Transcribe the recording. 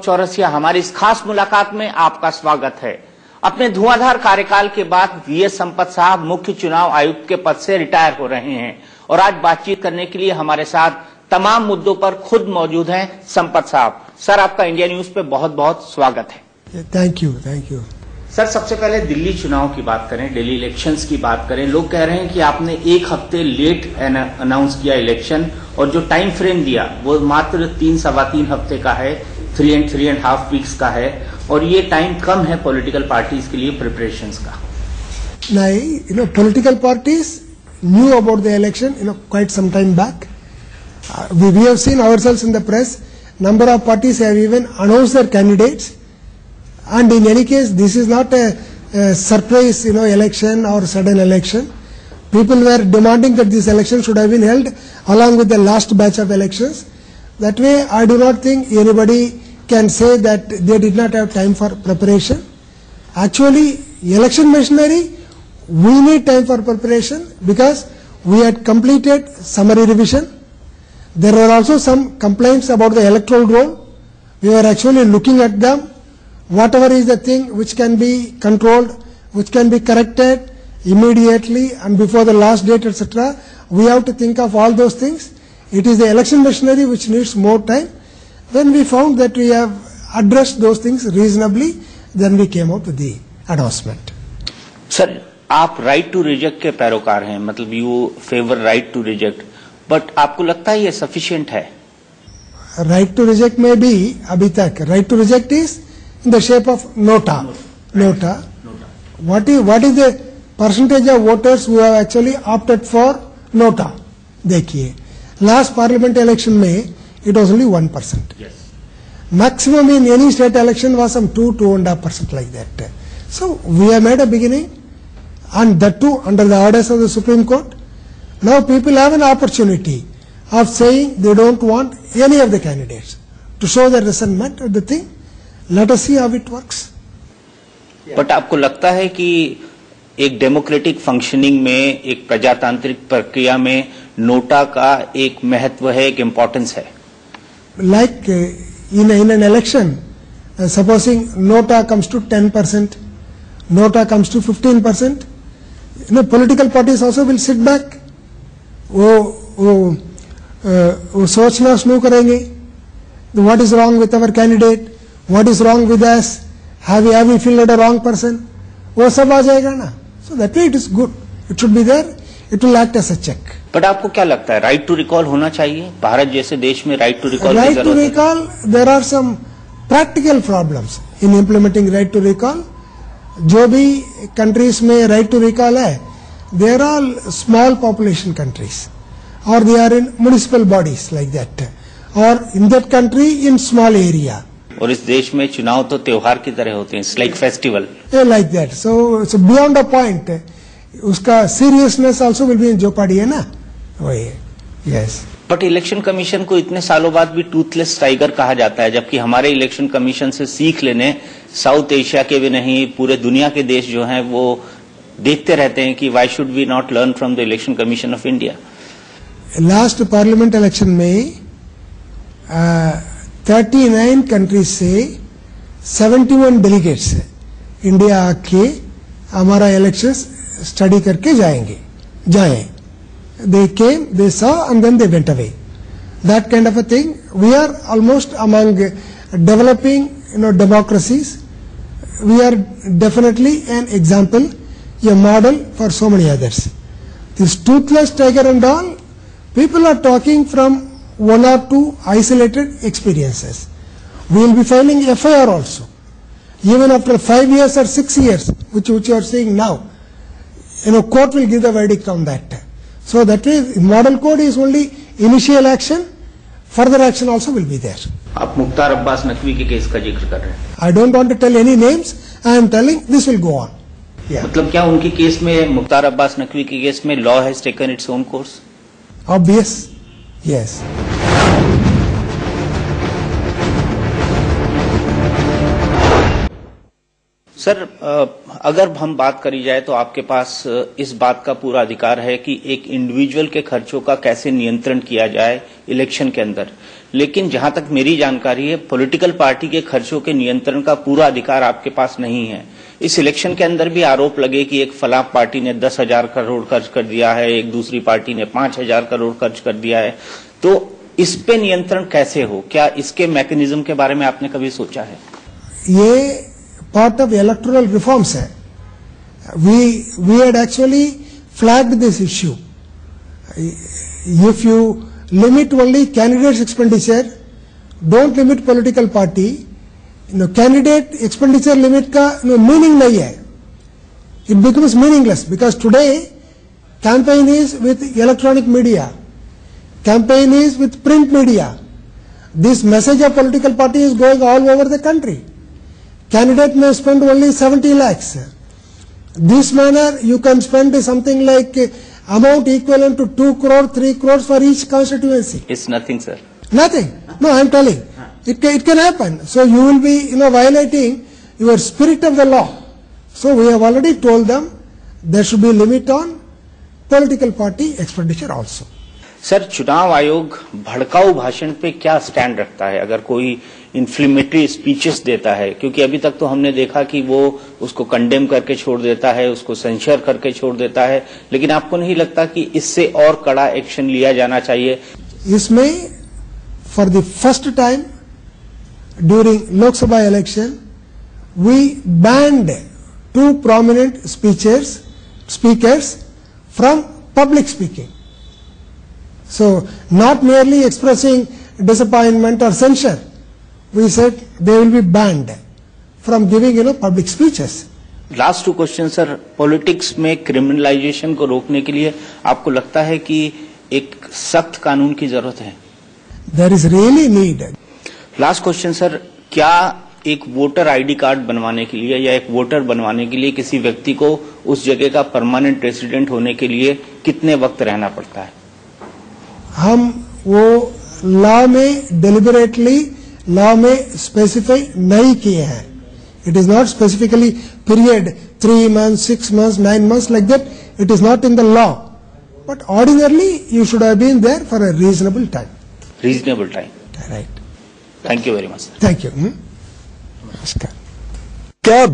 चौरसिया, हमारी इस खास मुलाकात में आपका स्वागत है। अपने धुआंधार कार्यकाल के बाद वीएस संपत साहब मुख्य चुनाव आयुक्त के पद से रिटायर हो रहे हैं और आज बातचीत करने के लिए हमारे साथ तमाम मुद्दों पर खुद मौजूद हैं संपत साहब। सर, आपका इंडिया न्यूज पे बहुत बहुत स्वागत है। Thank you. सर, सबसे पहले दिल्ली चुनाव की बात करें, दिल्ली इलेक्शंस की बात करें। लोग कह रहे हैं कि आपने एक हफ्ते लेट अनाउंस किया इलेक्शन और जो टाइम फ्रेम दिया वो मात्र 3-3.25 हफ्ते का है, 3 and 3.5 वीक्स का है और ये टाइम कम है पॉलिटिकल पार्टीज के लिए प्रिपरेशंस का। नहीं, political parties knew about the election, quite some time back. We have seen ourselves in the press. Number of parties have even announced their candidates. And in any case, this is not a surprise, election or sudden election. People were demanding that this election should have been held along with the last batch of elections. That way, I do not think anybody can say that they did not have time for preparation. Actually, election machinery, we need time for preparation because we had completed summary revision. There were also some complaints about the electoral roll. We were actually looking at them. Whatever is the thing which can be controlled, which can be corrected immediately and before the last date, etc. We have to think of all those things. It is the election machinery which needs more time. When we found that we have addressed those things reasonably, then we came out with the announcement. Sir, आप right to reject के पैरोकार हैं, मतलब you favour right to reject, but आपको लगता है ये sufficient है? राइट टू रिजेक्ट में भी अभी तक right to reject is in the shape of nota. What is the percentage of voters who have actually opted for nota? देखिए, last parliament election में it was only 1%. Yes. Maximum in any state election was some 2.5% like that. So we have made a beginning, and that too under the orders of the Supreme Court. Now people have an opportunity of saying they don't want any of the candidates to show their resentment of the thing. Let us see how it works. But आपको लगता है कि एक democratic functioning में, एक प्रजातांत्रिक प्रक्रिया में नोटा का एक महत्व है, एक इम्पोर्टेंस है? Like in an election, supposing nota comes to 10%, nota comes to 15%, political parties also will sit back. वो सोचना शुरू करेंगे, what is wrong with our candidate? What is wrong with us? Have we filled a wrong person? वो सब आ जाएगा ना. So that way it is good. It should be there. It will act as a check. But आपको क्या लगता है, right to recall होना चाहिए? भारत जैसे देश में right to recall right to recall, there are some practical problems in implementing right to recall. जो भी countries में right to recall है, they are all small population countries, or they are in municipal bodies like that, or in that country in small area. और इस देश में चुनाव तो त्योहार की तरह होते हैं, like festival, like that. So beyond a point उसका seriousness also will be in jeopardy है ना. वही है. यस. बट इलेक्शन कमीशन को इतने सालों बाद भी टूथलेस टाइगर कहा जाता है, जबकि हमारे इलेक्शन कमीशन से सीख लेने साउथ एशिया के भी नहीं, पूरे दुनिया के देश जो हैं वो देखते रहते हैं कि why should we not learn from the election commission of India. Last parliament election में 39 कंट्रीज से 71 डेलीगेट्स इंडिया आके हमारा इलेक्शन स्टडी करके जाए. They came, they saw, and then they went away. That kind of a thing. We are almost among developing, democracies. We are definitely an example, a model for so many others. This toothless tiger and all, people are talking from one or two isolated experiences. We will be filing FIR also. Even after 5 years or 6 years, which you are seeing now, court will give the verdict on that. So that way, model code is only initial action. Further action also will be there. आप मुख्तार अब्बास नकवी के case का जिक्र कर रहे हैं. I don't want to tell any names. I am telling this will go on. Yeah. मतलब क्या उनके केस में, मुख्तार अब्बास नकवी के केस में law has taken its own course? Obvious. Yes. Sir, अगर हम बात करी जाए तो आपके पास इस बात का पूरा अधिकार है कि एक इंडिविजुअल के खर्चों का कैसे नियंत्रण किया जाए इलेक्शन के अंदर, लेकिन जहां तक मेरी जानकारी है, पॉलिटिकल पार्टी के खर्चों के नियंत्रण का पूरा अधिकार आपके पास नहीं है। इस इलेक्शन के अंदर भी आरोप लगे कि एक फलां पार्टी ने 10,000 करोड़ खर्च कर दिया है, एक दूसरी पार्टी ने 5,000 करोड़ खर्च कर दिया है, तो इस पे नियंत्रण कैसे हो? क्या इसके मैकेनिज्म के बारे में आपने कभी सोचा है? ये पार्ट ऑफ इलेक्टोरल रिफॉर्म्स है. We had actually flagged this issue. If you limit only candidates' expenditure, don't limit political party. Candidate expenditure limit का meaning नहीं है. It becomes meaningless because today campaign is with electronic media, campaign is with print media. This message of political party is going all over the country. Candidate may spend only 70 lakhs. This manner you can spend something like amount equivalent to 2 crore, 3 crores for each constituency. It's nothing, sir. Nothing. No, I am telling. It can happen. So you will be, violating your spirit of the law. So we have already told them there should be a limit on political party expenditure also. Sir, चुनाव आयोग भड़काऊ भाषण पे क्या stand रखता है अगर कोई इन्फ्लेमेटरी स्पीचेस देता है? क्योंकि अभी तक तो हमने देखा कि वो उसको कंडेम करके छोड़ देता है, उसको सेंशर करके छोड़ देता है, लेकिन आपको नहीं लगता कि इससे और कड़ा एक्शन लिया जाना चाहिए? इसमें for the first time during Lok Sabha election we banned 2 prominent speakers from public speaking. So not merely expressing disappointment or censure, we said they will be banned from giving public speeches. Last 2 question sir, politics में criminalisation को रोकने के लिए आपको लगता है कि एक सख्त कानून की जरूरत है? There is really need. Last question sir, क्या एक वोटर आईडी कार्ड बनवाने के लिए या एक वोटर बनवाने के लिए किसी व्यक्ति को उस जगह का परमानेंट रेसिडेंट होने के लिए कितने वक्त रहना पड़ता है? हम वो लॉ में डेलिबरेटली लॉ में स्पेसिफाई नहीं किए हैं. It is not specifically period 3 months, 6 months, 9 months like that. It is not in the law. But ordinarily you should have been there for a reasonable time. Reasonable time. Right. Thank you very much, sir. Thank you. नमस्कार. क्या आप